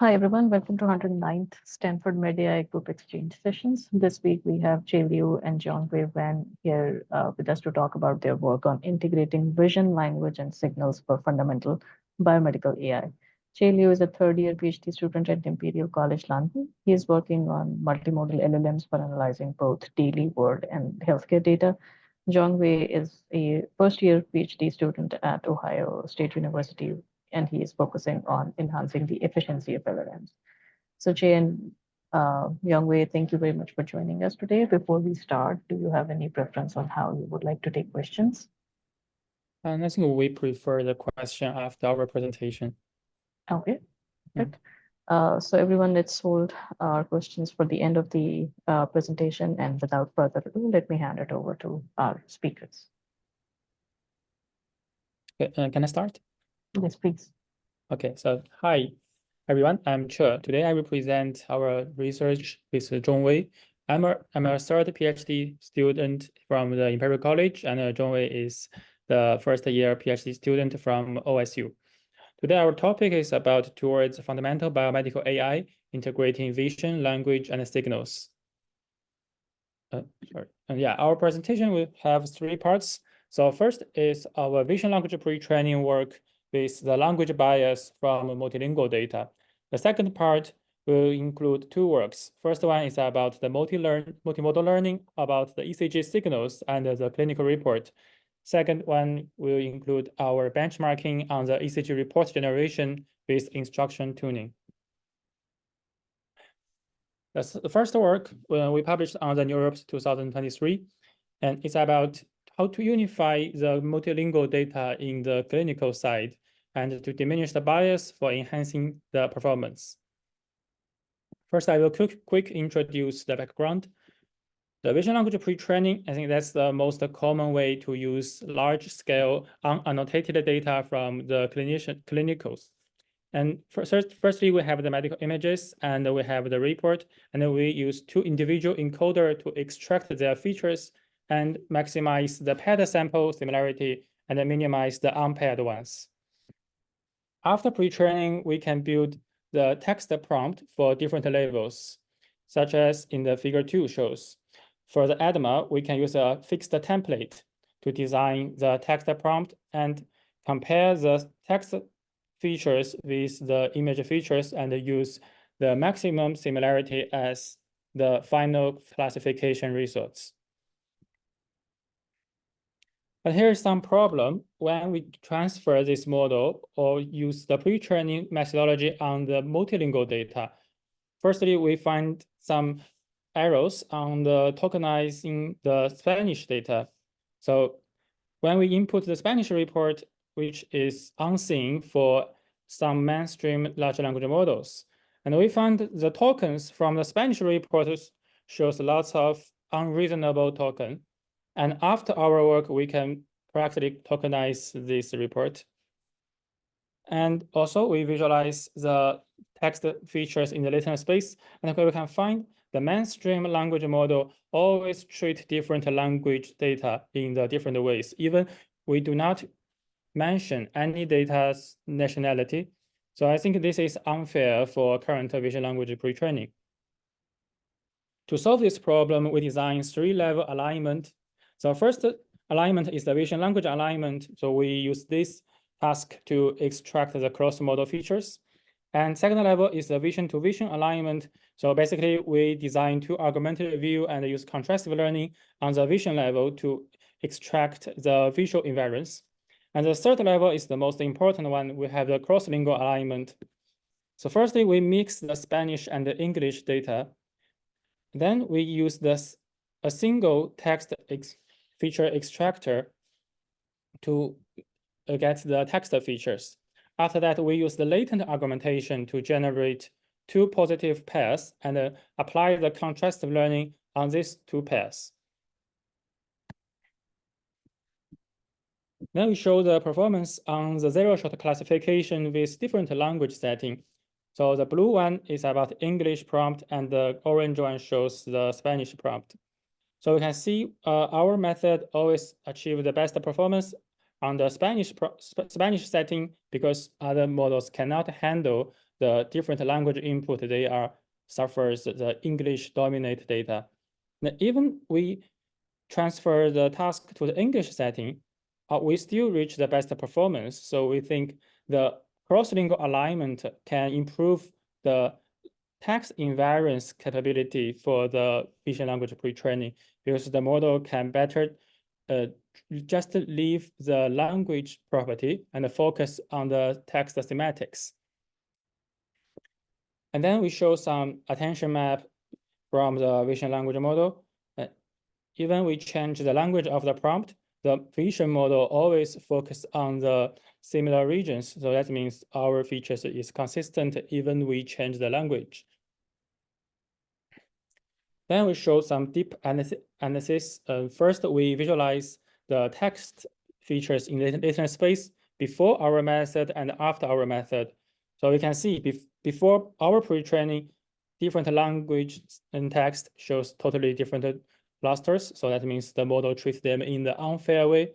Hi, everyone. Welcome to 109th Stanford MedAI Group Exchange Sessions. This week, we have Liu and Zhongwei Wan here with us to talk about their work on integrating vision, language, and signals for fundamental biomedical AI. Liu is a third-year PhD student at Imperial College London. He is working on multimodal LLMs for analyzing both daily world and healthcare data. Zhongwei is a first-year PhD student at Ohio State University, and he is focusing on enhancing the efficiency of LLMs. So Jay and Youngwei, thank you very much for joining us today. Before we start, do you have any preference on how you would like to take questions? And I think we prefer the question after our presentation. Okay, good. So everyone, let's hold our questions for the end of the presentation. And without further ado, let me hand it over to our speakers. Can I start? Yes, please. Okay, so hi, everyone. I'm Che. Today I will present our research with Zhongwei. I'm a third PhD student from the Imperial College, and Zhongwei is the first-year PhD student from OSU. Today, our topic is about towards fundamental biomedical AI, integrating vision, language, and signals. Our presentation will have three parts. So first is our vision language pre-training work with the language bias from multilingual data. The second part will include two works. First one is about the multimodal learning about the ECG signals and the clinical report. Second one will include our benchmarking on the ECG report generation with instruction tuning. That's the first work we published on the Neurops 2023, and it's about how to unify the multilingual data in the clinical side and to diminish the bias for enhancing the performance. First, I will quick introduce the background. The vision language pre-training, I think that's the most common way to use large-scale unannotated data from the clinicals. And firstly, we have the medical images, and we have the report, and then we use two individual encoder to extract their features and maximize the paired sample similarity and then minimize the unpaired ones. After pre-training, we can build the text prompt for different levels, such as in the figure 2 shows. For the ADMA, we can use a fixed template to design the text prompt and compare the text features with the image features and use the maximum similarity as the final classification results. But here's some problem when we transfer this model or use the pre-training methodology on the multilingual data. Firstly, we find some errors on the tokenizing the Spanish data. So when we input the Spanish report, which is unseen for some mainstream large language models, and we found the tokens from the Spanish report shows lots of unreasonable token. And after our work, we can correctly tokenize this report. And also, we visualize the text features in the latent space, and we can find the mainstream language model always treat different language data in the different ways. Even we do not mention any data's nationality. So I think this is unfair for current vision language pre-training. To solve this problem, we designed three-level alignment. So first alignment is the vision language alignment. So we use this task to extract the cross-modal features. And second level is the vision-to-vision alignment. So basically, we design two augmented view and use contrastive learning on the vision level to extract the visual invariance. And the third level is the most important one. We have the cross-lingual alignment. So firstly, we mix the Spanish and the English data. Then we use a single text feature extractor to get the text features. After that, we use the latent augmentation to generate two positive pairs and apply the contrastive learning on these two pairs. Then we show the performance on the zero-shot classification with different language setting. So the blue one is about English prompt, and the orange one shows the Spanish prompt. So we can see our method always achieve the best performance on the Spanish setting because other models cannot handle the different language input, they are suffers the English dominate data. Now, even we transfer the task to the English setting, we still reach the best performance. So we think the cross-lingual alignment can improve the text invariance capability for the vision language pre-training, because the model can better just leave the language property and focus on the text semantics. And then we show some attention map from the vision language model. Even we change the language of the prompt, the vision model always focus on the similar regions. So that means our features is consistent even we change the language. Then we show some deep analysis. First, we visualize the text features in latent space before our method and after our method. So we can see before our pre-training, different language and text shows totally different clusters. So that means the model treats them in the unfair way.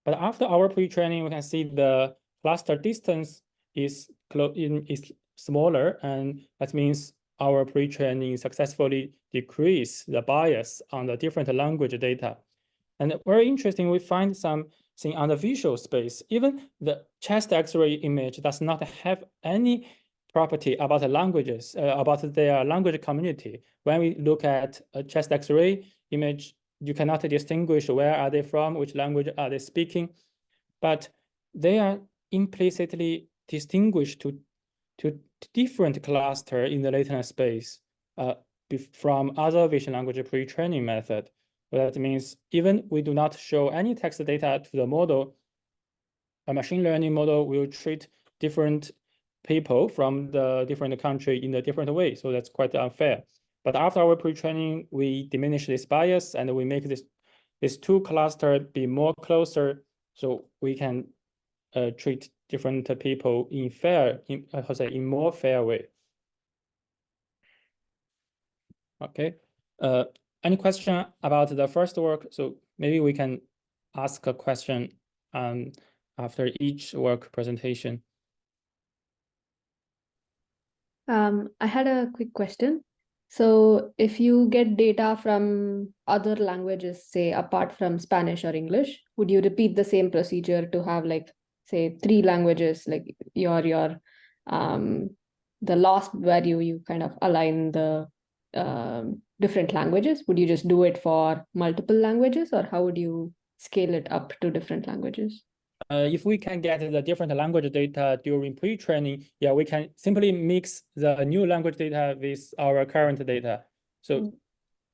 But after our pre-training, we can see the cluster distance is smaller, and that means our pre-training successfully decrease the bias on the different language data. And very interesting, we find something on the visual space. Even the chest X-ray image does not have any property about the languages, about their language community. When we look at a chest X-ray image, you cannot distinguish where are they from, which language are they speaking, but they are implicitly distinguished to different cluster in the latent space from other vision language pre-training method. So that means even we do not show any text data to the model, a machine learning model will treat different people from the different country in a different way. So that's quite unfair. But after our pre-training, we diminish this bias and we make this two cluster be more closer, so we can treat different people in more fair way. Okay. Any question about the first work? So maybe we can ask a question after each work presentation. I had a quick question. So if you get data from other languages, say apart from Spanish or English, would you repeat the same procedure to have like, say, 3 languages, like the last value you kind of align the different languages? Would you just do it for multiple languages, or how would you scale it up to different languages? If we can get the different language data during pre-training, yeah, we can simply mix the new language data with our current data. So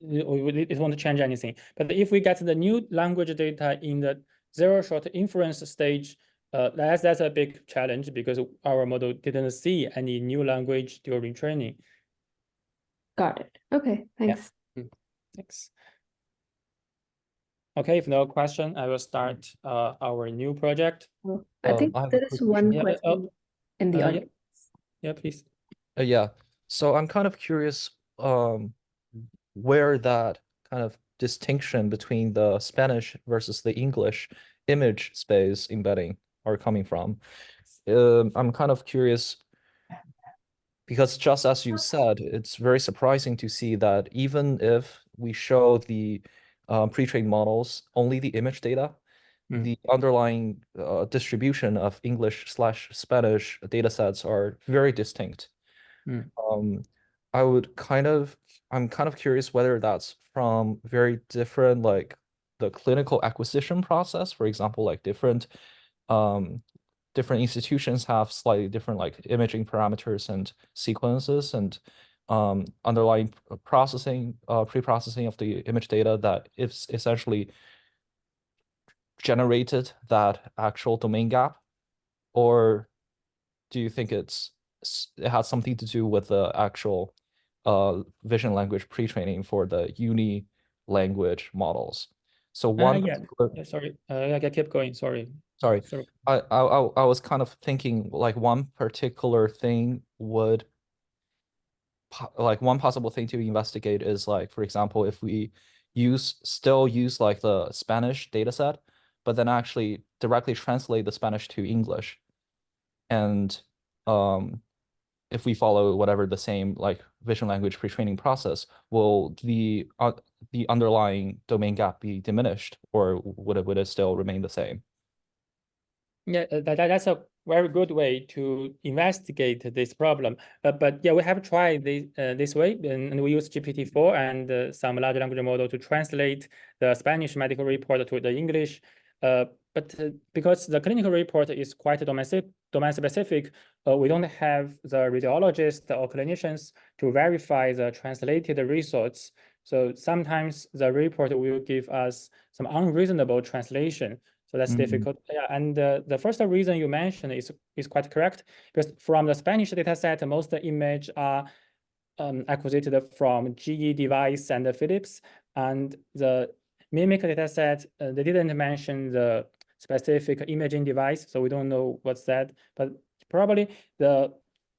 it won't change anything. But if we get the new language data in the zero-shot inference stage, that's a big challenge because our model didn't see any new language during training. Got it. Okay, thanks. Yeah. Thanks. Okay, if no question, I will start our new project. I think there is one question in the audience. Yeah, please. Yeah, so I'm kind of curious where that kind of distinction between the Spanish versus the English image space embedding are coming from. I'm kind of curious because just as you said, it's very surprising to see that even if we show the pre-trained models only the image data, the underlying distribution of English/Spanish data sets are very distinct. I'm kind of curious whether that's from very different, like the clinical acquisition process. For example, like different institutions have slightly different like imaging parameters and sequences and underlying pre-processing of the image data that is essentially generated that actual domain gap, or do you think it has something to do with the actual vision language pre-training for the uni language models? So one sorry, I keep going. Sorry. I was kind of thinking like one particular thing would like one possible thing to investigate is like, for example, if we still use like the Spanish data set, but then actually directly translate the Spanish to English and if we follow whatever the same like vision language pre-training process, will the underlying domain gap be diminished, or would it still remain the same? Yeah, that's a very good way to investigate this problem. But yeah, we have tried this way, and we use GPT-4 and some large language model to translate the Spanish medical report to the English. But because the clinical report is quite domain specific, we don't have the radiologist or clinicians to verify the translated results. So sometimes the report will give us some unreasonable translation. So that's difficult. Yeah, and the first reason you mentioned is quite correct, because from the Spanish data set, most image are acquisited from GE device and Philips, and the mimic data set, they didn't mention the specific imaging device, so we don't know what's that, but probably the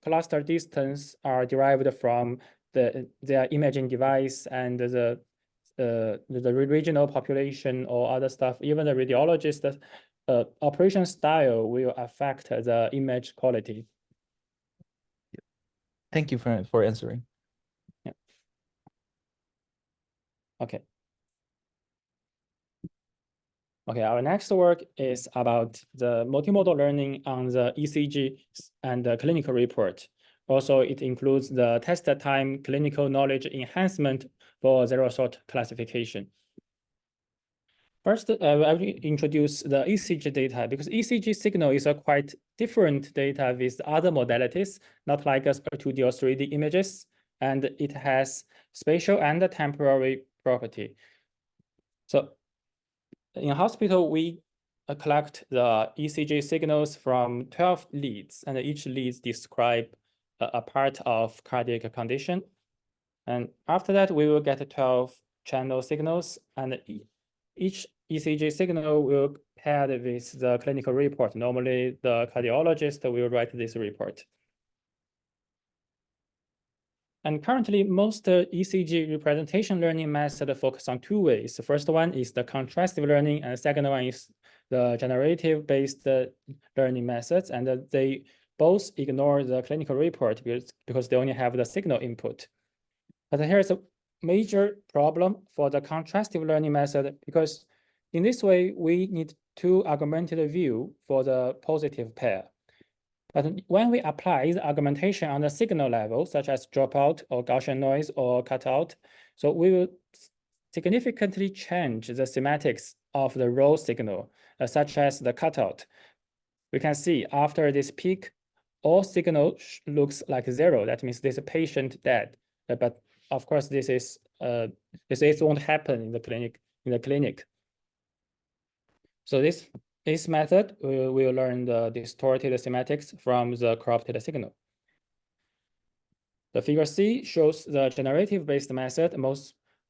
cluster distance are derived from their imaging device and the regional population or other stuff. Even the radiologist operation style will affect the image quality. Thank you for answering. Yeah. Okay. Okay, our next work is about the multimodal learning on the ECG and the clinical report. Also, it includes the test time clinical knowledge enhancement for zero-shot classification. First, I will introduce the ECG data, because ECG signal is a quite different data with other modalities, not like a 2D or 3D images, and it has spatial and temporary property. So in hospital, we collect the ECG signals from 12 leads, and each lead describe a part of cardiac condition. And after that, we will get 12 channel signals, and each ECG signal will paired with the clinical report. Normally, the cardiologist will write this report. And currently, most ECG representation learning methods focus on two ways. The first one is the contrastive learning, and the second one is the generative-based learning methods. And they both ignore the clinical report because they only have the signal input. But here's a major problem for the contrastive learning method, because in this way, we need two augmented view for the positive pair. But when we apply the augmentation on the signal level, such as dropout or Gaussian noise or cutout, so we will significantly change the semantics of the raw signal, such as the cutout. We can see after this peak, all signal looks like zero. That means this patient dead. But of course, this won't happen in the clinic. So this method will learn the distorted semantics from the corrupted signal. The figure C shows the generative-based method.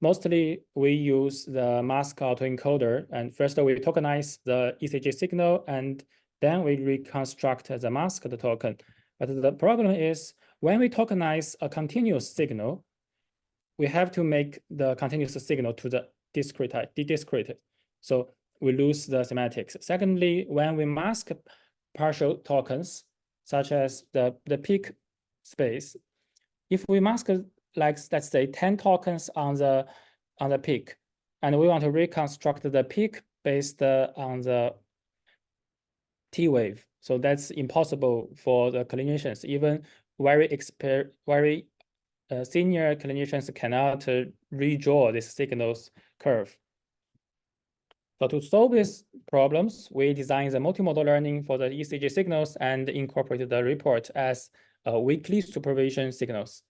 Mostly, we use the mask autoencoder. And first, we tokenize the ECG signal, and then we reconstruct the masked token. But the problem is, when we tokenize a continuous signal, we have to make the continuous signal to the discrete. So we lose the semantics. Secondly, when we mask partial tokens, such as the peak space, if we mask, like, let's say 10 tokens on the peak, and we want to reconstruct the peak based on the T wave, so that's impossible for the clinicians. Even very senior clinicians cannot redraw this signals curve. So to solve these problems, we designed the multimodal learning for the ECG signals and incorporated the report as weekly supervision signals.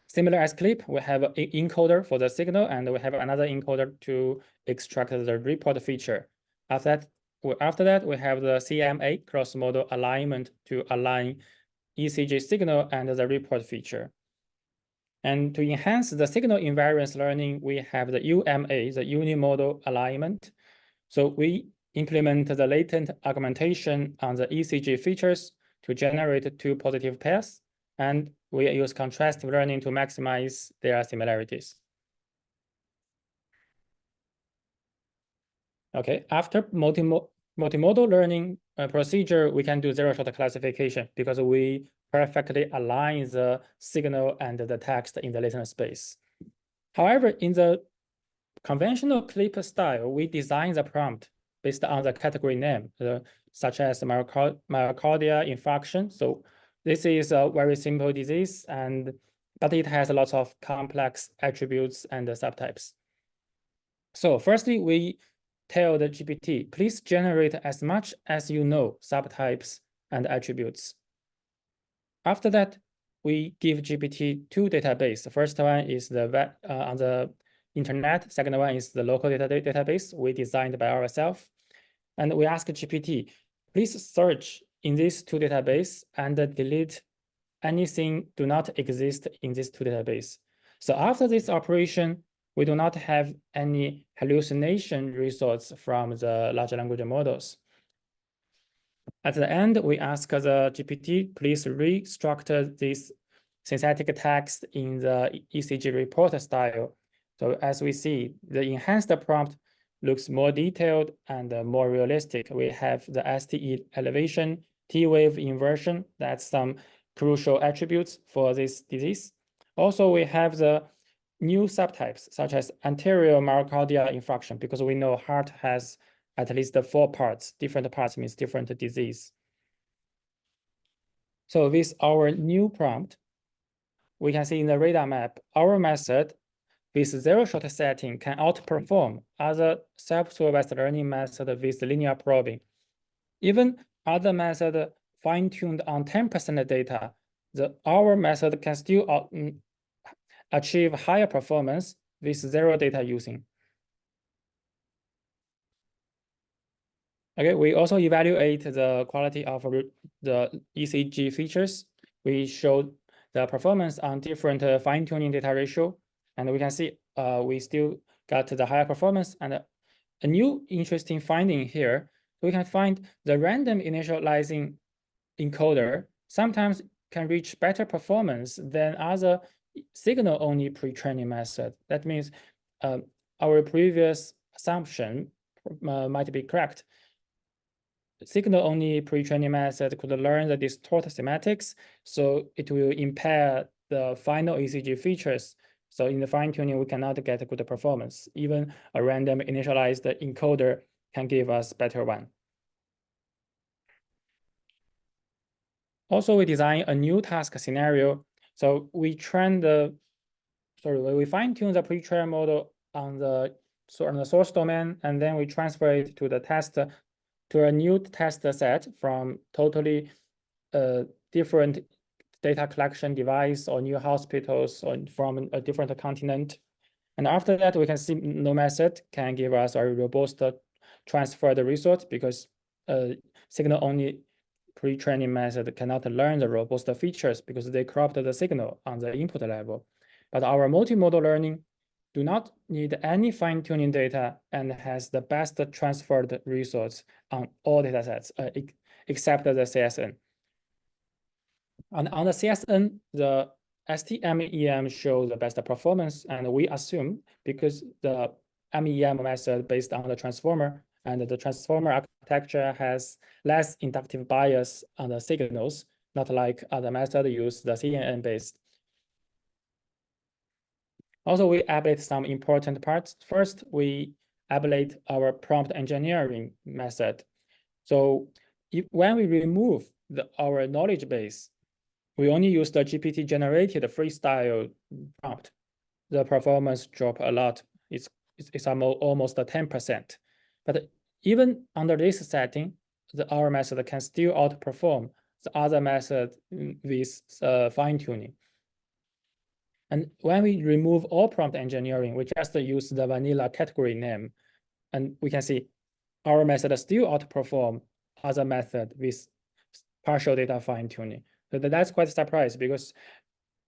Similar as CLIP, we have an encoder for the signal, and we have another encoder to extract the report feature. After that, we have the CMA, cross-modal alignment, to align ECG signal and the report feature. And to enhance the signal invariance learning, we have the UMA, the unimodal alignment. So we implement the latent augmentation on the ECG features to generate two positive pairs, and we use contrastive learning to maximize their similarities. Okay, after multimodal learning procedure, we can do zero-shot classification, because we perfectly align the signal and the text in the latent space. However, in the conventional clip style, we design the prompt based on the category name, such as myocardial infarction. So this is a very simple disease, but it has a lot of complex attributes and subtypes. So firstly, we tell the GPT, please generate as much as you know subtypes and attributes. After that, we give GPT two databases. The first one is the web, on the internet. Second one is the local database we designed by ourselves. And we ask GPT, please search in these two databases and delete anything do not exist in these two databases. So after this operation, we do not have any hallucination results from the large language models. At the end, we ask the GPT, please restructure this synthetic text in the ECG report style. So as we see, the enhanced prompt looks more detailed and more realistic. We have the STE elevation, T-wave inversion. That's some crucial attributes for this disease. Also, we have the new subtypes, such as anterior myocardial infarction, because we know heart has at least 4 parts. Different parts means different disease. So with our new prompt, we can see in the radar map, our method with zero-shot setting can outperform other self-supervised learning method with linear probing. Even other method fine-tuned on 10% data, our method can still achieve higher performance with zero data using. Okay, we also evaluate the quality of the ECG features. We showed the performance on different fine-tuning data ratio, and we can see we still got the higher performance. And a new interesting finding here, we can find the random initializing encoder sometimes can reach better performance than other signal-only pre-training method. That means our previous assumption might be correct. Signal-only pre-training method could learn the distort semantics, so it will impair the final ECG features. So in the fine-tuning, we cannot get a good performance. Even a random initialized encoder can give us better one. Also, we design a new task scenario. So we we fine-tune the pre-trained model on the source domain, and then we transfer it to the test, to a new test set from totally different data collection device or new hospitals or from a different continent. And after that, we can see no method can give us a robust transfer the result, because signal-only pre-training method cannot learn the robust features because they cropped the signal on the input level. But our multimodal learning do not need any fine-tuning data and has the best transferred results on all data sets except the CSN. And on the CSN, the ST-MEM shows the best performance, and we assume because the MEM method based on the transformer, and the transformer architecture has less inductive bias on the signals, not like other methods use the CNN based. Also, we ablate some important parts. First, we ablate our prompt engineering method. So when we remove our knowledge base, we only use the GPT-generated freestyle prompt. The performance drop a lot. It's almost 10%. But even under this setting, our method can still outperform the other method with fine-tuning. And when we remove all prompt engineering, we just use the vanilla category name, and we can see our method still outperform other method with partial data fine-tuning. So that's quite a surprise, because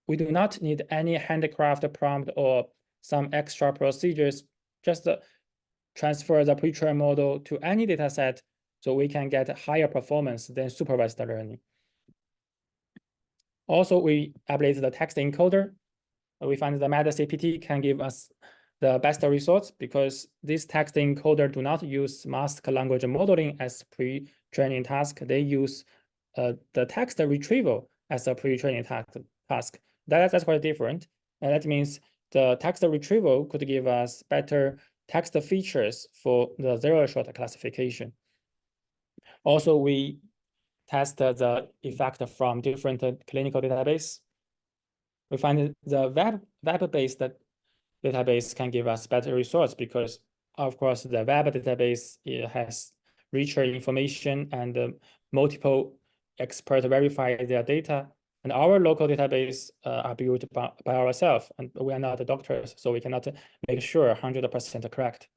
we do not need any handcraft prompt or some extra procedures, just transfer the pre-trained model to any data set so we can get higher performance than supervised learning. Also, we ablate the text encoder. We find the MedCPT can give us the best results because this text encoder do not use mask language modeling as pre-training task. They use the text retrieval as a pre-training task. That's quite different. And that means the text retrieval could give us better text features for the zero-shot classification. Also, we test the effect from different clinical database. We find the web-based database can give us better results because, of course, the web database has richer information and multiple experts verify their data. And our local database are built by ourselves, and we are not doctors, so we cannot make sure 100% correct.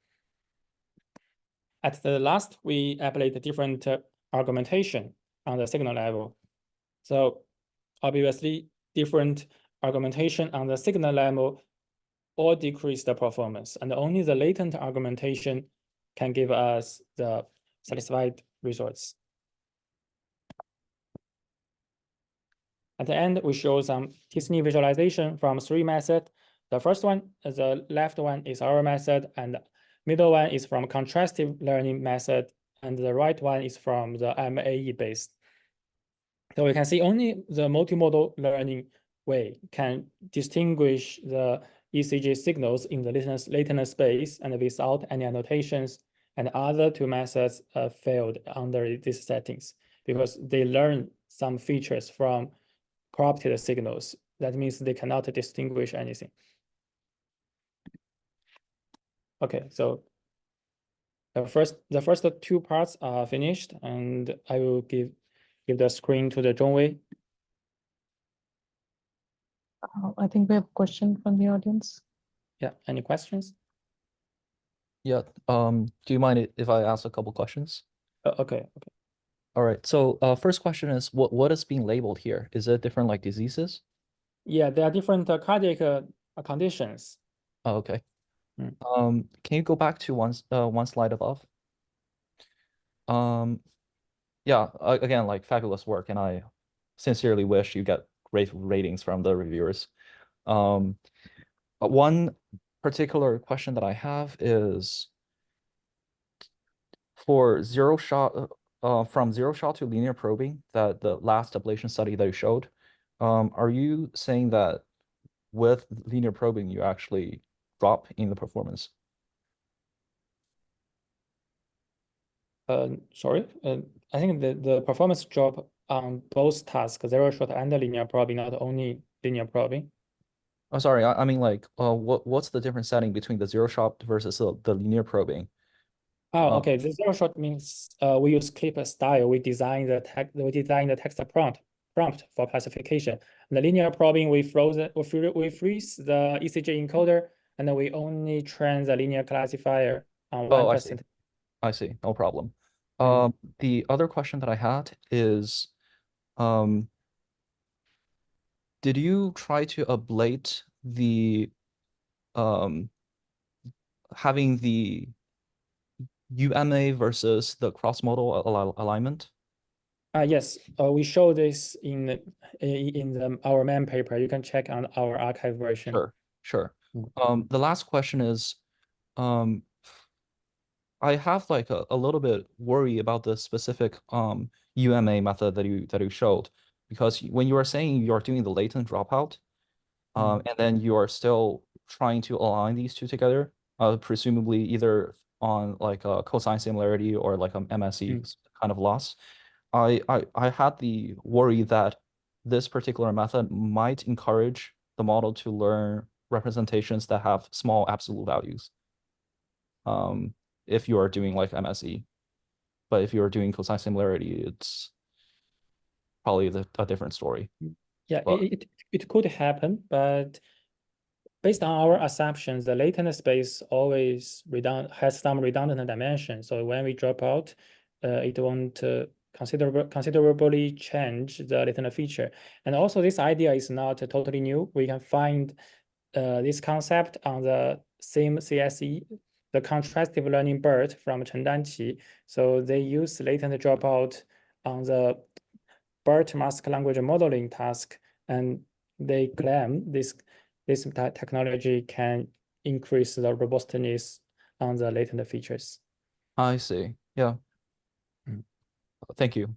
At the last, we apply the different argumentation on the signal level. So obviously, different argumentation on the signal level or decrease the performance, and only the latent argumentation can give us the satisfied results. At the end, we show some T-SNE visualization from 3 methods. The first one, the left one is our method, and middle one is from contrastive learning method, and the right one is from the MAE based. So we can see only the multimodal learning way can distinguish the ECG signals in the latent space and without any annotations, and other 2 methods failed under these settings because they learn some features from corrupted signals. That means they cannot distinguish anything. Okay, so the first 2 parts are finished, and I will give the screen to the Zhongwei. I think we have a question from the audience. Yeah, any questions? Yeah. Do you mind if I ask a couple questions? Okay. All right. So first question is what is being labeled here? Is it different like diseases? Yeah, there are different cardiac conditions. Oh, okay. Mm. Can you go back to one slide above? Yeah, again, like fabulous work, and I sincerely wish you get great ratings from the reviewers. One particular question that I have is for from zero shot to linear probing, that the last ablation study that you showed, are you saying that with linear probing you actually drop in the performance? Sorry, I think the performance drop on both tasks, zero shot and linear probing, not only linear probing. Oh, sorry, I mean like what's the different setting between the zero shot versus the linear probing? Oh, okay. The zero shot means we use clip style. We design the text prompt for classification. The linear probing, we freeze the ECG encoder, and then we only train the linear classifier on 1%. I see. No problem. Mm. The other question that I had is, did you try to ablate the having the UMA versus the cross-modal alignment? Yes, we show this in our main paper. You can check on our archive version. Sure. The last question is, I have like a little bit worry about the specific UMA method that you showed, because when you are saying you are doing the latent dropout, and then you are still trying to align these two together, presumably either on like a cosine similarity or like a MSE kind of loss. I had the worry that this particular method might encourage the model to learn representations that have small absolute values. If you are doing like MSE, but if you are doing cosine similarity, it's probably a different story. Yeah, it could happen, but based on our assumptions, the latent space always has some redundant dimension. So when we drop out, it won't considerably change the latent feature. And also, this idea is not totally new. We can find this concept on the same CSE, the contrastive learning BERT from Chen Danqi. So they use latent dropout on the BERT mask language modeling task, and they claim this technology can increase the robustness on the latent features. I see. Yeah. Thank you.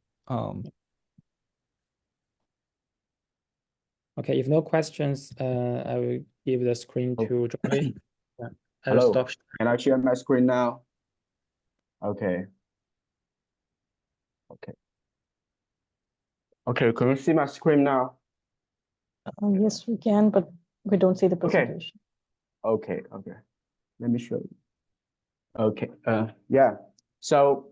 Okay, if no questions, I will give the screen to Zhongwei. Yeah, I will Hello, stop. can I share my screen now? Okay. Okay, can you see my screen now? Yes, we can, but we don't see the presentation. Okay. Let me show you. Okay, yeah. So,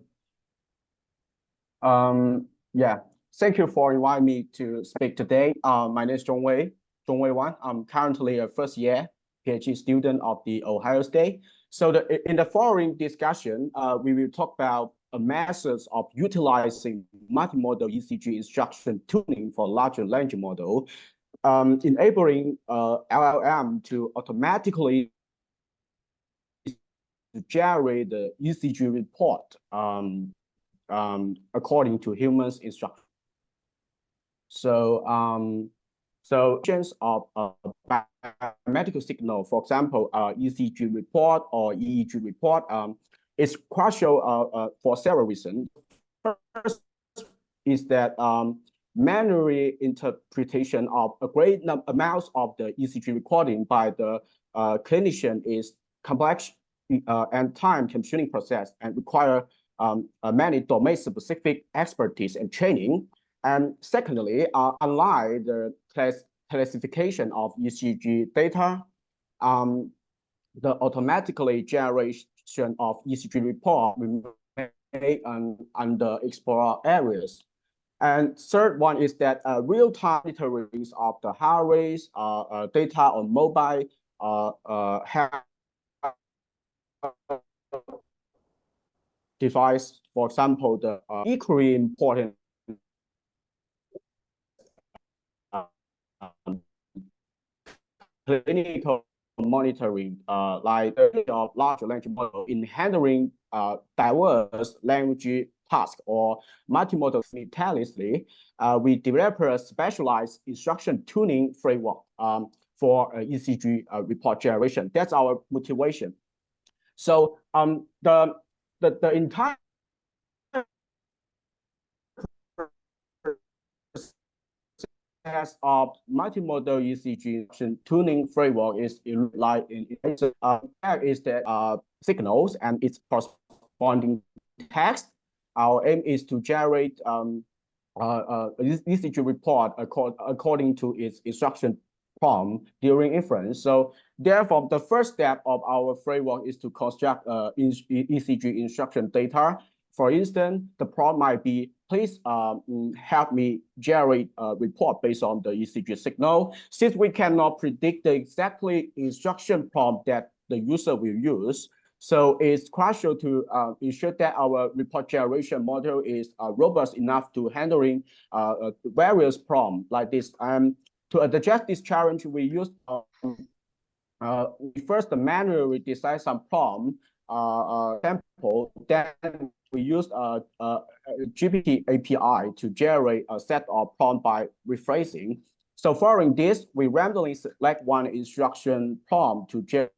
yeah, thank you for inviting me to speak today. My name is Zhongwei Wan. I'm currently a first year PhD student of the Ohio State. So in the following discussion, we will talk about methods of utilizing multimodal ECG instruction tuning for larger language model, enabling LLM to automatically generate the ECG report according to humans' instruction. So, functions of biomedical signal, for example, ECG report or EEG report, is crucial for several reasons. First is that manual interpretation of a great amounts of the ECG recording by the clinician is complex and time-consuming process and require many domain-specific expertise and training. And secondly, unlike the classification of ECG data, the automatically generation of ECG report will be under explored areas. And third one is that real-time monitoring of the heart rate data on mobile health device, for example, the equally important clinical monitoring, like of large language model in handling diverse language tasks or multimodal simultaneously, we develop a specialized instruction tuning framework for ECG report generation. That's our motivation. So the entire of multimodal ECG instruction tuning framework is is that signals and its corresponding text. Our aim is to generate ECG report according to its instruction prompt during inference. So therefore, the first step of our framework is to construct ECG instruction data. For instance, the prompt might be, please help me generate a report based on the ECG signal. Since we cannot predict the exactly instruction prompt that the user will use, so it's crucial to ensure that our report generation model is robust enough to handling various prompts like this. To address this challenge, we use we first manually design some prompt sample, then we used a GPT API to generate a set of prompt by rephrasing. So following this, we randomly select one instruction prompt to generate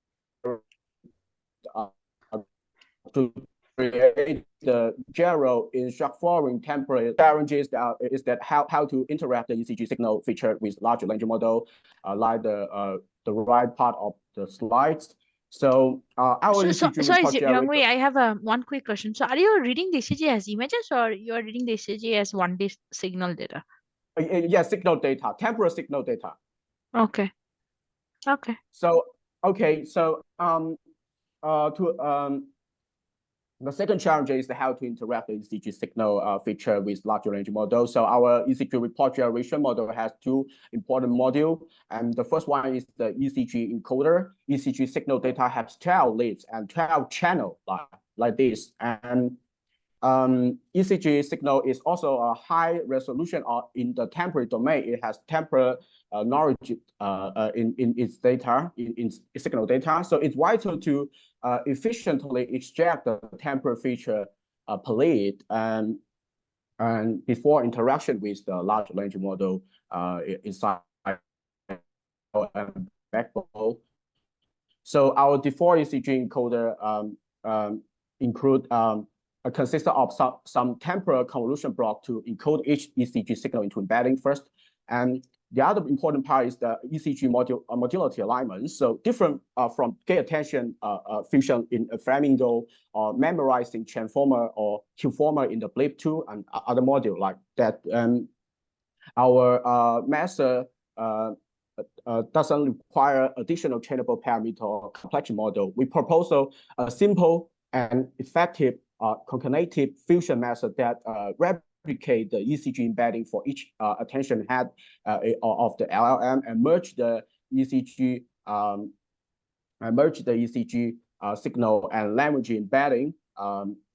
to create the general instruct following template. Challenges is that how to interact the ECG signal feature with large language model, like the right part of the slides. So sorry, Zhongwei, I have one quick question. So are you reading the ECG as images or you are reading the ECG as 1D signal data? Yeah, signal data, temporal signal data. Okay. So the second challenge is how to interact the ECG signal feature with large language model. So our ECG report generation model has two important modules. And the first one is the ECG encoder. ECG signal data has 12 leads and 12 channels like this. And ECG signal is also a high resolution in the temporal domain. It has temporal knowledge in its data, in signal data. So it's vital to efficiently extract the temporal feature per lead and before interaction with the large language model inside backbone. So our default ECG encoder include consists of some temporal convolution block to encode each ECG signal into embedding first. And the other important part is the ECG modality alignment. So different from gate attention fusion in a flamingo, or memorizing transformer or Q-former in the BLIP2 and other module like that. Our method doesn't require additional trainable parameter or complex model. We propose a simple and effective concatenative fusion method that replicate the ECG embedding for each attention head of the LLM and merge the ECG signal and language embedding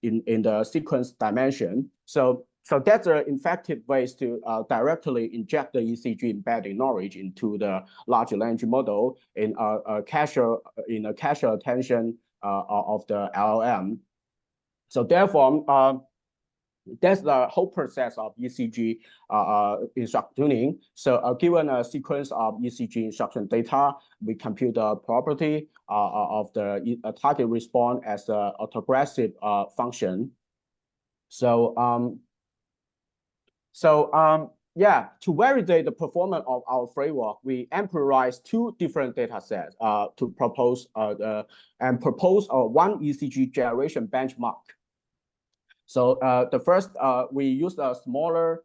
in the sequence dimension. So that's an effective ways to directly inject the ECG embedding knowledge into the large language model in a casual attention of the LLM. So therefore, that's the whole process of ECG instruction tuning. So given a sequence of ECG instruction data, we compute the property of the target response as an autoregressive function. Yeah, to validate the performance of our framework, we empirize two different data sets to propose one ECG generation benchmark. So the first, we used a smaller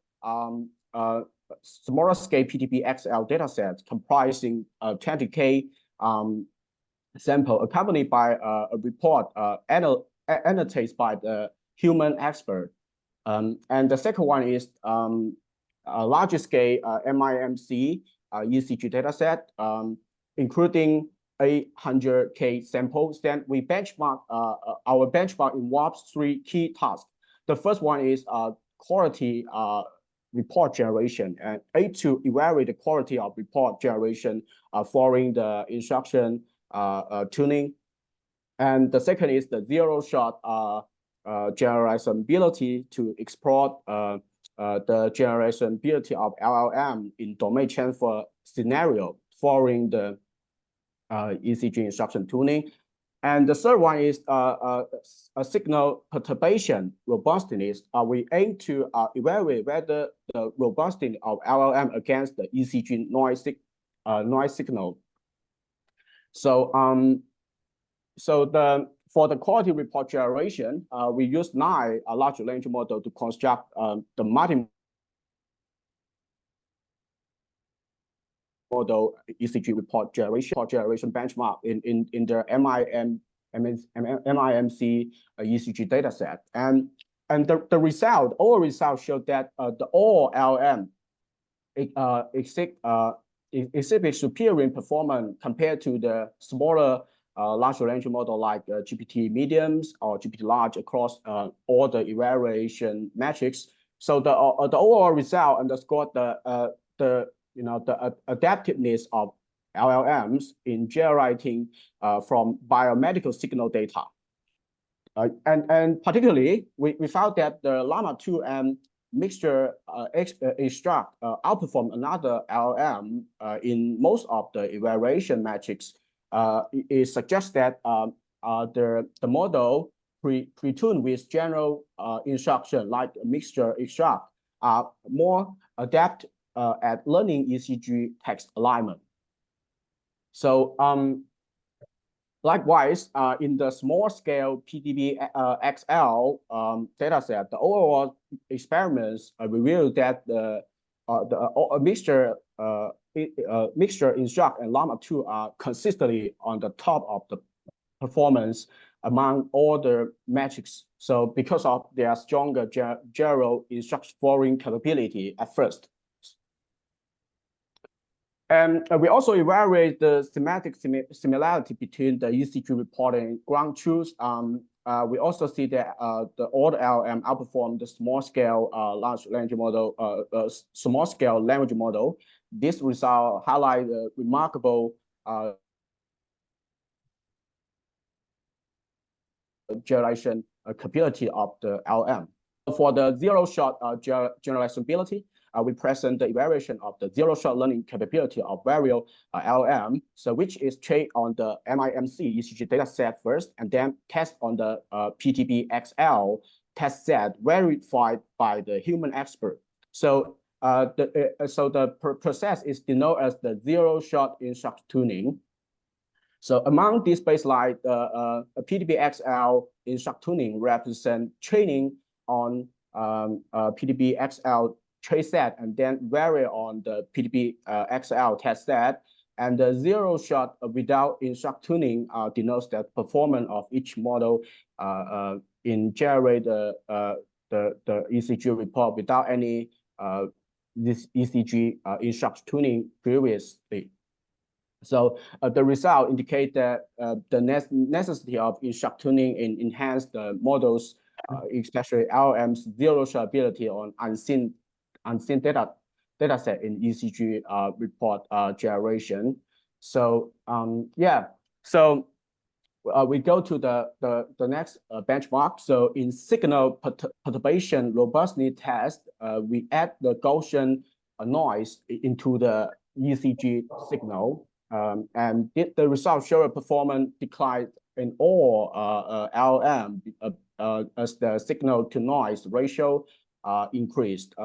scale PTB XL dataset comprising 20K sample accompanied by a report annotated by the human expert. And the second one is a larger scale MIMC ECG dataset, including 800K samples. Then we benchmark, our benchmark involves three key tasks. The first one is quality report generation, and to evaluate the quality of report generation following the instruction tuning. And the second is the zero-shot generalizability to explore the generalizability of LLM in domain transfer scenario following the ECG instruction tuning. And the third one is a signal perturbation robustness. We aim to evaluate whether the robustness of LLM against the ECG noise signal. So for the quality report generation, we use 9 large language model to construct the multimodal ECG report generation benchmark in the MIMC ECG dataset. And the overall result showed that the all LLM exhibit superior performance compared to the smaller large language model like GPT mediums or GPT large across all the evaluation metrics. So the overall result underscored the adaptiveness of LLMs in generating from biomedical signal data. And particularly, we found that the Llama 2 and mixture extract outperformed another LLM in most of the evaluation metrics. It suggests that the model pre-tuned with general instruction like mixture extract are more adept at learning ECG text alignment. So likewise, in the small scale PDB XL dataset, the overall experiments revealed that the mixture instruct and Llama 2 are consistently on the top of the performance among all the metrics. So because of their stronger general instruction following capability at first. And we also evaluate the thematic similarity between the ECG reporting and ground truth. We also see that the old LLM outperformed the small scale large language model, small scale language model. This result highlight the remarkable generalization capability of the LLM. For the zero-shot generalizability, we present the evaluation of the zero-shot learning capability of various LLM, so which is trained on the MIMC ECG dataset first, and then test on the PTB XL test set verified by the human expert. So So the process is denoted as the zero-shot instruction tuning. So among these baseline, PDB-XL instruction tuning represent training on PDB-XL trace set and then vary on the PDB-XL test set. And the zero-shot without instruction tuning denotes the performance of each model in generate the ECG report without any this ECG instruction tuning previously. So the result indicate that the necessity of instruction tuning enhance the models, especially LLM's zero-shot ability on unseen data set in ECG report generation. So yeah, so we go to the next benchmark. So in signal perturbation robustness test, we add the Gaussian noise into the ECG signal. And the results show a performance decline in all LLM as the signal to noise ratio increased.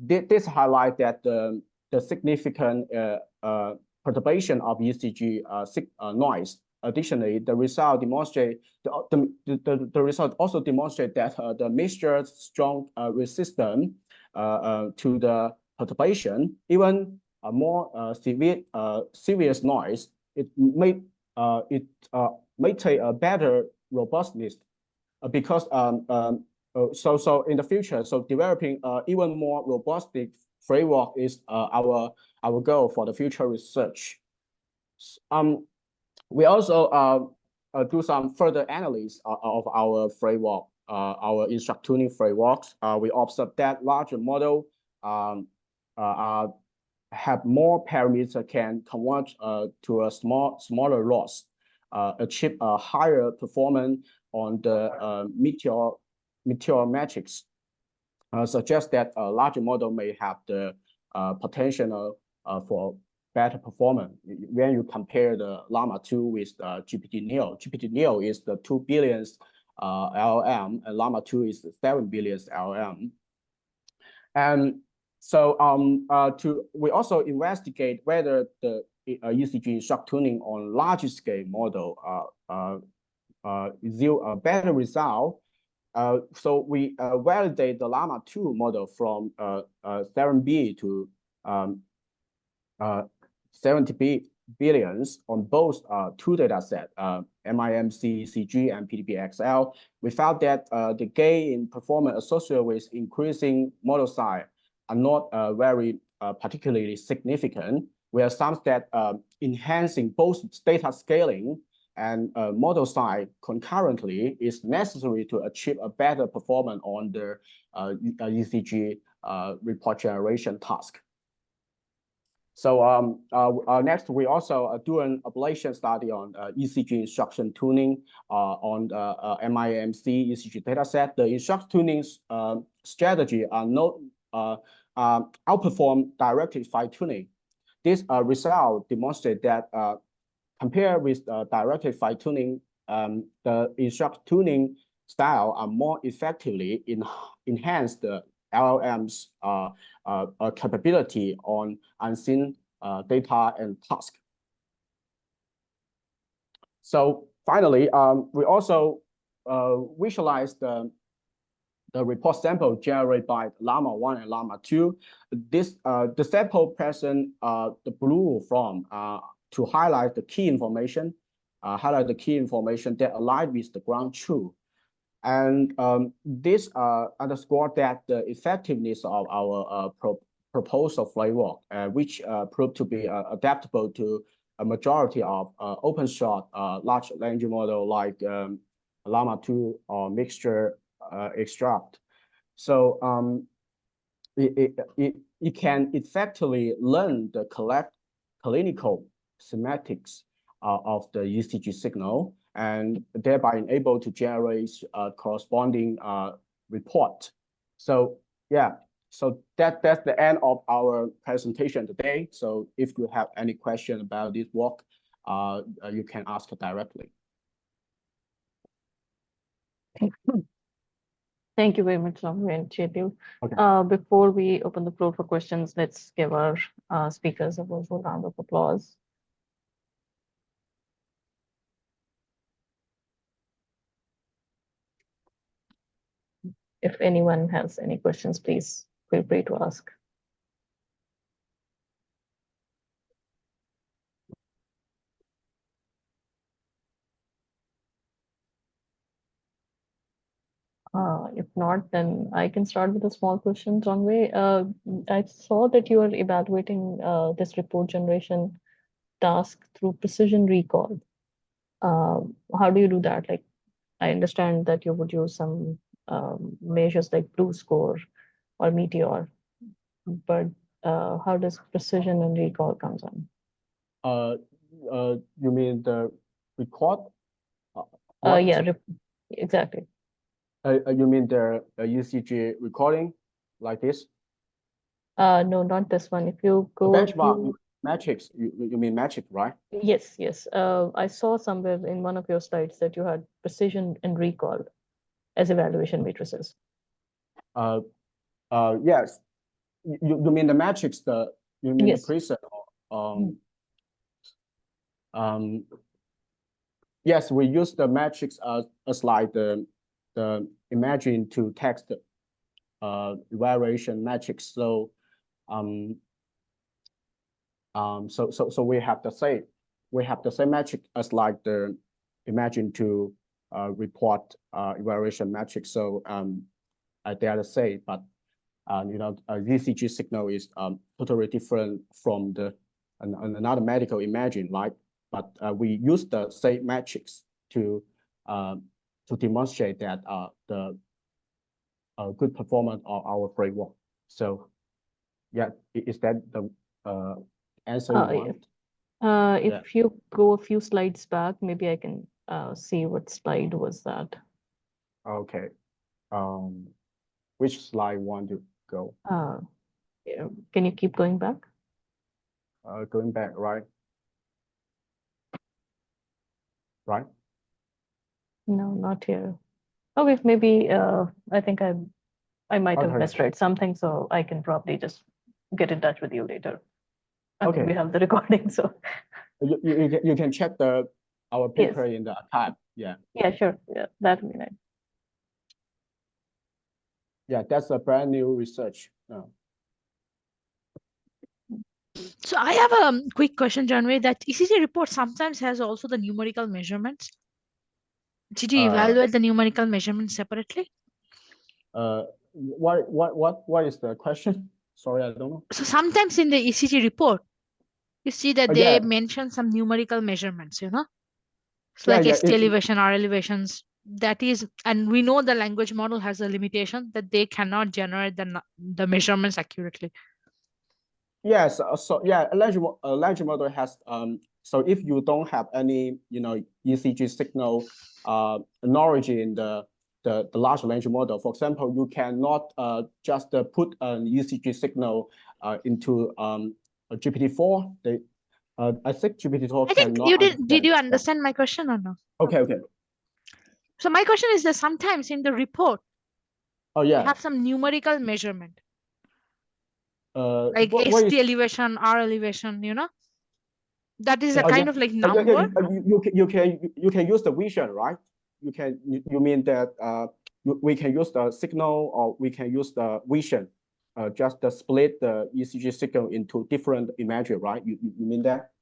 This highlights that the significant perturbation of ECG noise. Additionally, the result demonstrate the result also demonstrate that the mixture strong resistance to the perturbation, even a more serious noise, it may take a better robustness because so in the future, so developing even more robust framework is our goal for the future research. We also do some further analysis of our framework, our instruction tuning frameworks. We observe that larger model have more parameters can convert to a smaller loss, achieve a higher performance on the meteor metrics, suggest that a larger model may have the potential for better performance when you compare the Llama 2 with GPT-Neo. GPT-Neo is the 2 billion LLM, and Llama 2 is the 7 billion LLM. And so we also investigate whether the ECG instruction tuning on larger scale model yield a better result. So we validate the Llama 2 model from 7B to 70 billions on both two data sets, MIMC ECG and PDB-XL. We found that the gain in performance associated with increasing model size are not very particularly significant, where some that enhancing both data scaling and model size concurrently is necessary to achieve a better performance on the ECG report generation task. So next, we also do an ablation study on ECG instruction tuning on the MIMC ECG dataset. The instruction tuning strategy are not outperform directed fine-tuning. This result demonstrate that compared with directed fine-tuning, the instruction tuning style are more effectively enhance the LLM's capability on unseen data and task. So finally, we also visualize the report sample generated by Llama 1 and Llama 2. This the sample present the blue form to highlight the key information, that align with the ground truth. And this underscored that the effectiveness of our proposal framework, which proved to be adaptable to a majority of open-source large language model like Llama 2 or mixture extract. So it can effectively learn the clinical semantics of the ECG signal, and thereby able to generate a corresponding report. So yeah, so that's the end of our presentation today. So if you have any question about this work, you can ask directly. Thank you very much, Zhongwei and Chetu. Okay. Before we open the floor for questions, let's give our speakers a virtual round of applause. If anyone has any questions, please feel free to ask. If not, then I can start with a small question, Zhongwei. I saw that you are evaluating this report generation task through precision recall. How do you do that? Like, I understand that you would use some measures like Blue Score or Meteor, but how does precision and recall comes on? You mean the record? Yeah, exactly. You mean the ECG recording like this? No, not this one. If you go Benchmark metrics, you mean metric, right? Yes, yes. I saw somewhere in one of your slides that you had precision and recall as evaluation matrices. Yes. You mean the metrics? You mean Yes. the preset? Yes, we use the metrics as like the imaging to text evaluation metrics. So so we have the same metric as like the imagine to report evaluation metrics. So they are the same, but you know, a ECG signal is totally different from the another medical imaging, right? But we use the same metrics to demonstrate that the good performance of our framework. So yeah, is that the answer you want? If you go a few slides back, maybe I can see what slide was that. Okay. Which slide want to go? Can you keep going back? Going back, right? Right? No, not here. Okay, maybe I think I might have Okay. misread something, so I can probably just get in touch with you later. I mean, Okay. we have the recording, so You can check our paper in the archive. Yeah. yeah, sure. Yeah, that would be nice. Yeah, that's a brand new research. So I have a quick question, Janway, that ECG report sometimes has also the numerical measurements. Did you evaluate the numerical measurements separately? What is the question? Sorry, I don't know. So sometimes in the ECG report, you see that they mention some numerical measurements, you know? So like ST elevation, R elevations, that is, and we know the language model has a limitation that they cannot generate the measurements accurately. Yes, so yeah, a language model has so if you don't have any, you know, ECG signal knowledge in the large language model, for example, you cannot just put an ECG signal into a GPT-4. I think GPT-4 I think cannot you understand. did you understand my question or no? Okay. So my question is that sometimes in the report, they have some numerical measurement. Like what ST elevation, R elevation, you know? That is a kind of like you can use the vision, right? You mean that we can use the signal or we can use the vision, just to split the ECG signal into different imagery, right? You mean that?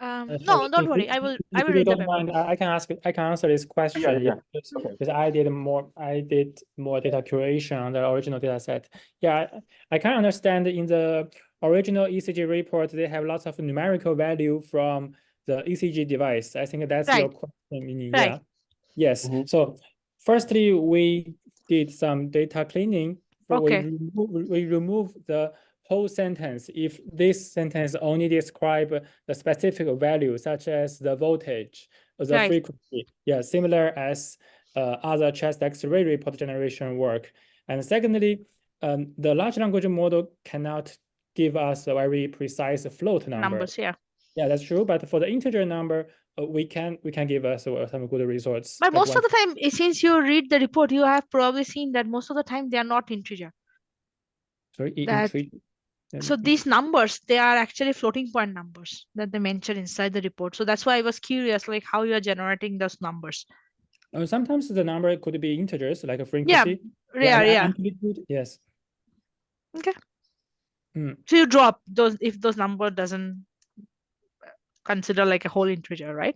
No, don't worry. I will read the paper. I can answer this question. Yeah. Because I did more data curation on the original data set. Yeah, I can understand in the original ECG report, they have lots of numerical value from the ECG device. I think that's your question. Yeah. Yes. So firstly, we did some data cleaning. We remove the whole sentence if this sentence only describe the specific value, such as the voltage or the frequency. Yeah, similar as other chest X-ray report generation work. And secondly, the large language model cannot give us a very precise float number. Numbers, yeah. Yeah, that's true. But for the integer number, we can give us some good results. But like most of the time, since you read the report, you have probably seen that most of the time they are not integer. Sorry, So these numbers, they are actually floating point numbers that they mention inside the report. So that's why I was curious, like how you are generating those numbers. Sometimes the number could be integers, like a frequency. Yeah. Amplitude. Yes. Okay. So you drop those if those number doesn't consider like a whole integer, right?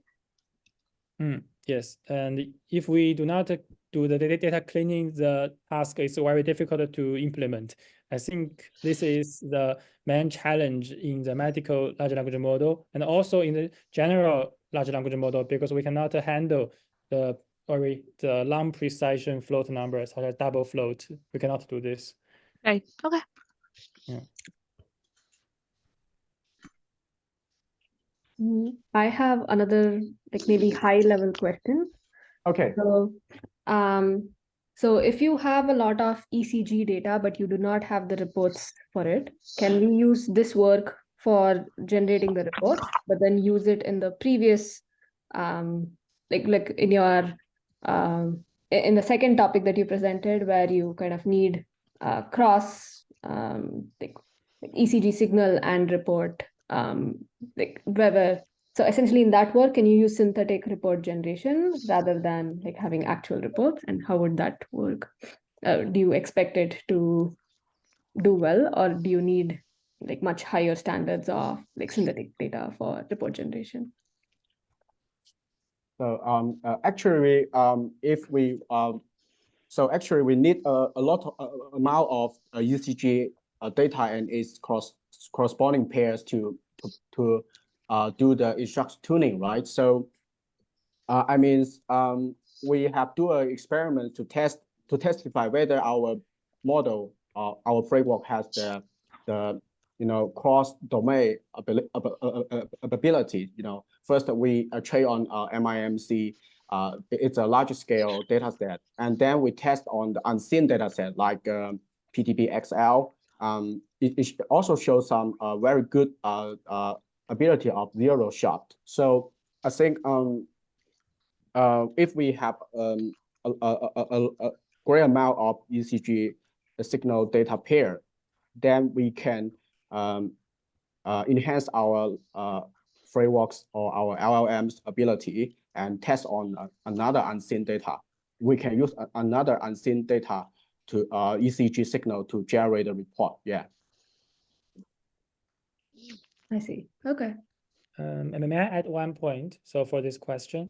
Yes, and if we do not do the data cleaning, the task is very difficult to implement. I think this is the main challenge in the medical large language model and also in the general large language model, because we cannot handle the long precision float numbers such as double float. We cannot do this. Right. Okay. Yeah. I have another like maybe high level question. Okay. So if you have a lot of ECG data, but you do not have the reports for it, can we use this work for generating the reports, but then use it in the previous, like in your, in the second topic that you presented, where you kind of need cross like ECG signal and report, like whether. So essentially in that work, can you use synthetic report generation rather than like having actual reports? And how would that work? Do you expect it to do well, or do you need like much higher standards of like synthetic data for report generation? So actually, if we actually we need a lot of amount of ECG data and its corresponding pairs to do the instruction tuning, right? So I mean, we have do an experiment to testify whether our model, our framework has the cross-domain ability. First we train on MIMC. It's a large scale data set, and then we test on the unseen data set like PTP-XL. It also shows some very good ability of zero shot. So I think if we have a great amount of ECG signal data pair, then we can enhance our frameworks or our LLMs ability and test on another unseen data. We can use another unseen data to ECG signal to generate a report. Yeah. I see. Okay. And may I add one point? So for this question.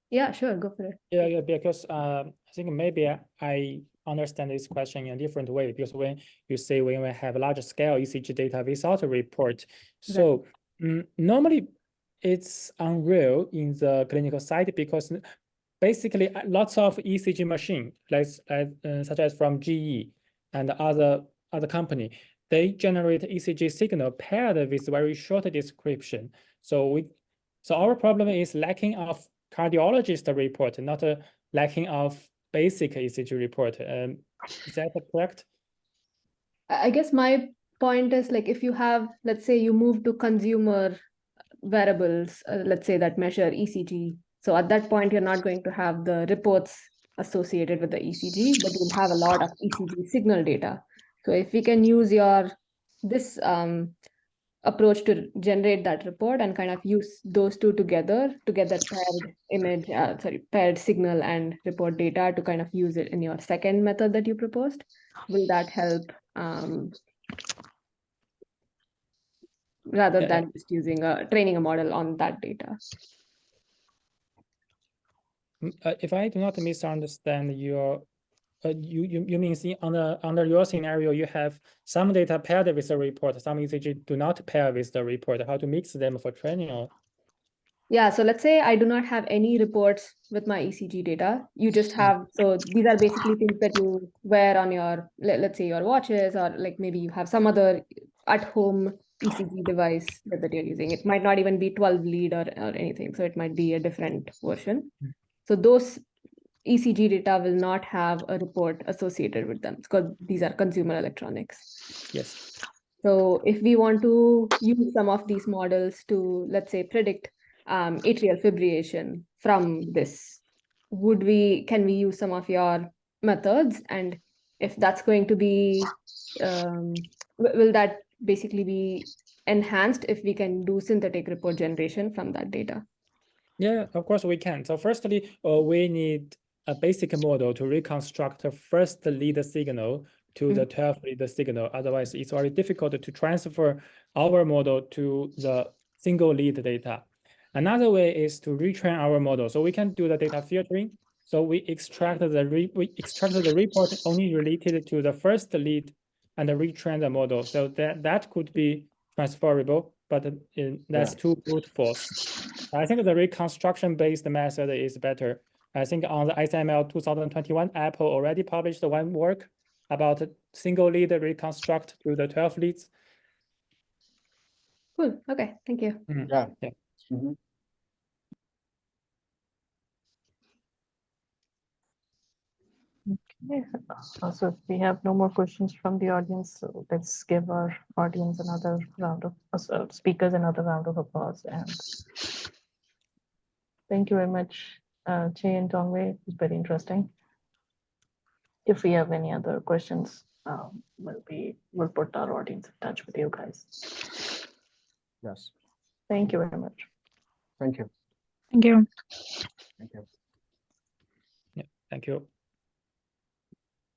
Yeah, sure. Go for it. Yeah, because I think maybe I understand this question in a different way, because when you say when we have large scale ECG data without a report, so normally it's unreal in the clinical side, because basically lots of ECG machine, such as from GE and other company, they generate ECG signal paired with very short description. So our problem is lacking of cardiologist report, not a lacking of basic ECG report. Is that correct? I guess my point is like if you have, let's say you move to consumer wearables, let's say that measure ECG. So at that point, you're not going to have the reports associated with the ECG, but you'll have a lot of ECG signal data. So if we can use this approach to generate that report and kind of use those two together to get that paired signal and report data to kind of use it in your second method that you proposed, will that help rather than just using training a model on that data? If I do not misunderstand your, you mean under your scenario, you have some data paired with the report, some ECG do not pair with the report. How to mix them for training? Or? Yeah, so let's say I do not have any reports with my ECG data. You just have, so these are basically things that you wear on your, let's say your watches, or like maybe you have some other at-home ECG device that you're using. It might not even be 12 lead or anything. So it might be a different version. So those ECG data will not have a report associated with them because these are consumer electronics. Yes. So if we want to use some of these models to, let's say, predict atrial fibrillation from this. Can we use some of your methods? And if that's going to be, will that basically be enhanced if we can do synthetic report generation from that data? Yeah, of course we can. So firstly, we need a basic model to reconstruct the first lead signal to the 12th lead signal. Otherwise, it's very difficult to transfer our model to the single lead data. Another way is to retrain our model. So we can do the data filtering. So we extract the report only related to the first lead and retrain the model. So that could be transferable, but that's too brute force. I think the reconstruction-based method is better. I think on the ICML 2021, Apple already published one work about single lead reconstruct to the 12 leads. Cool. Okay. Thank you. Yeah. Okay. So if we have no more questions from the audience, so let's give our audience another round of speakers another round of applause. And thank you very much, Che and Zhongwei. It was very interesting. If we have any other questions, we'll put our audience in touch with you guys. Yes. Thank you very much. Thank you. Thank you. Thank you. Yeah, thank you.